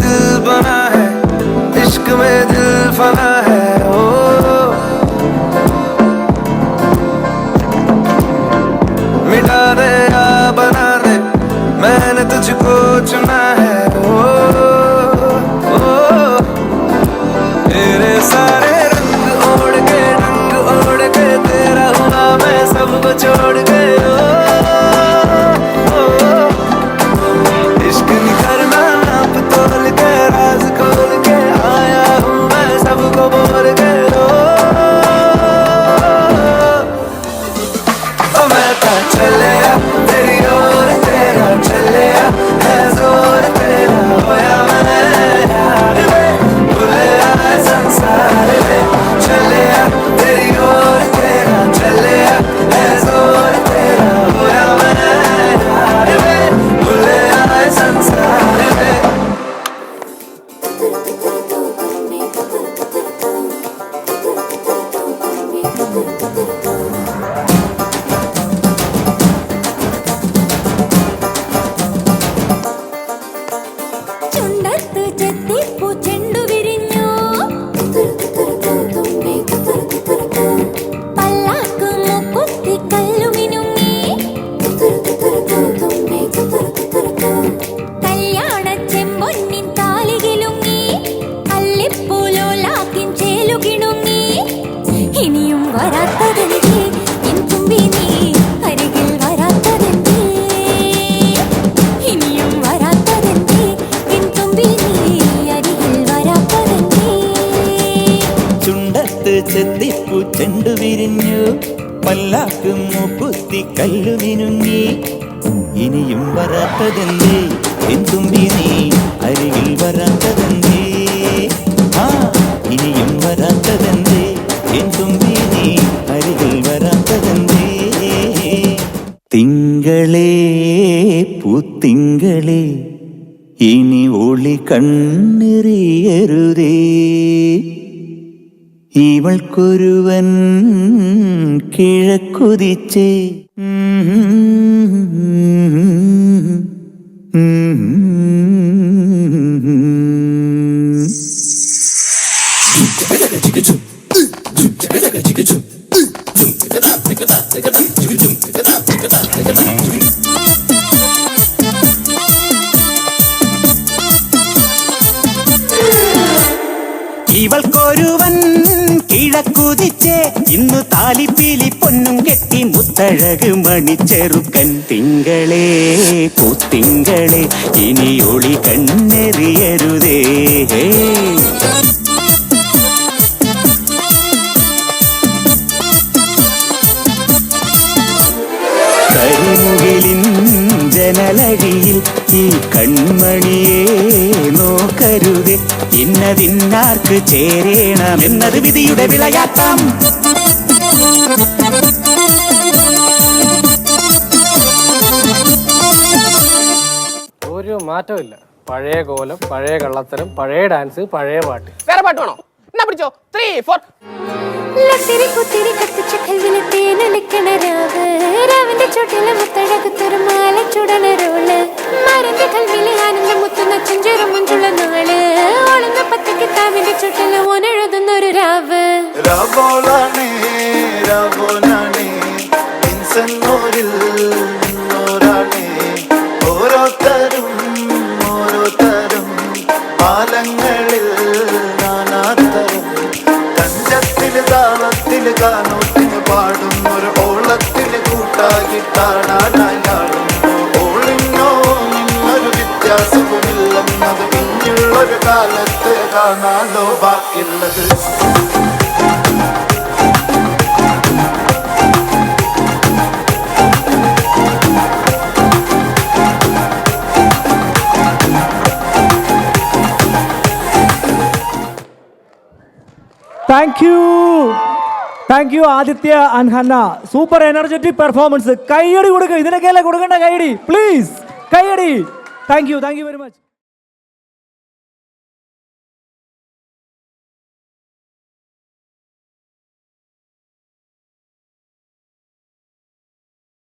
दिल बना है, इश्क में दिल फना है। ओ मिटा दे या बना दे, मैंने तुझको चुना है। ओ तेरे सारे रंग ओढ़ के तेरा हुआ मैं सबको छोड़ के। इश्क नहीं करना नाप तोल के, राज खोल के आया हूँ मैं सबको बोल के। मैं तो चले तेरी ओर, तेरा चले है जोर तेरा, होया मैं यार वे भूले आए संसार में। चले तेरी ओर, तेरा चले है जोर तेरा, होया मैं यार वे भूले आए संसार में। ചുണ്ടത്ത് ചെത്തിപ്പൂ ചെണ്ടു വിരിഞ്ഞു, പല്ലാക്ക് മൂക്കുത്തി കല്ലു മിനുങ്ങി, കല്യാണ ചെമ്പൊന്നിൻ താലി കിലുങ്ങി, അല്ലിപ്പൂലോലാക്കിൻ ചേലു കിണുങ്ങി. ഇനിയും വരാത്തതെന്തേ എൻ തുമ്പി നീ അരികിൽ വരാത്തതെന്തേ, ഇനിയും വരാത്തതെന്തേ എൻ തുമ്പി നീ അരികിൽ വരാത്തതെന്തേ. ചുണ്ടത്ത് ചെത്തിപ്പൂ ചെണ്ടു വിരിഞ്ഞു, പല്ലാക്ക് മൂക്കുത്തി കല്ലു മിനുങ്ങി. ഇനിയും വരാത്തതെന്തേ എൻ തുമ്പി നീ അരികിൽ വരാത്തതെന്തേ. ആ ഇനിയും വരാത്തതെന്തേ എൻ തുമ്പി നീ അരികിൽ വരാത്തതെന്തേ. തിങ്കളേ പൂത്തിങ്കളേ ഇനി ഒളി കണ്ണെറിയരുതേ, ഇവൾക്കൊരുവൻ കിഴക്കുതിച്ചേ. ഇവൾക്കൊരുവൻ കിഴക്കുതിച്ചേ, ഇന്നു താലിപ്പീലി പൊന്നും കെട്ടി മുത്തഴക് മണിച്ചെറുക്കൻ. തിങ്കളേ പൂത്തിങ്കളേ ഇനി ഒളി കണ്ണെറിയരുതേ. കരിമുകിലിൻ ജനലടിയിൽ ഈ കൺമണിയെ നോക്കരുതേ, ഇന്നതിന്നാർക്ക് ചേരേണമെന്നത് വിധിയുടെ വിളയാട്ടം. ഒരു മാറ്റമില്ല, പഴയ കോലം, പഴയ കള്ളത്തരം, പഴയ ഡാൻസ്, പഴയ പാട്ട്. വേറെ പാട്ട് വേണോ? എന്നാ പിടിച്ചോ, 3, 4. ലത്തിരി കുത്തിരി കത്തിച്ച കൽവിലെ തേനൊലിക്കണ രാവ്, രാവിന്റെ ചുട്ടിലെ മുത്തഴകുത്തൊരു മാല ചുടണ റോള്, മരന്റെ കൽവിലെ ആനന്ദം മുത്തുന്ന ചെഞ്ചേറും മുഞ്ചുള്ള നാള്, ഓളുന്ന പത്തക്ക് താവിന്റെ ചുട്ടില് ഓനെഴുതുന്നൊരു രാവ്. രാവോളാണേ രാവോനാണേ ഇൻസന്നോരിൽ നിന്നോരാണേ, ഓരോരുത്തരും പാലങ്ങളിൽ നാനാത്തരം, കഞ്ചത്തില് താളത്തില് ഗാനോത്തിന് പാടുന്നൊരു ഓളത്തില് കൂട്ടാകിട്ടാണായാളും. ഓളിനോ നിന്നൊരു വ്യത്യാസവുമില്ലെന്നത് പിന്നുള്ളൊരു കാലത്ത് കാണാലോ ബാക്കിയുള്ളത്. Thank you Aditya and Hanna. Super energetic performance. കൈയടി കൊടുക്കുക, ഇതിനൊക്കെയല്ലേ കൊടുക്കേണ്ട കൈയടി, പ്ലീസ് കൈയടി. Thank you very much.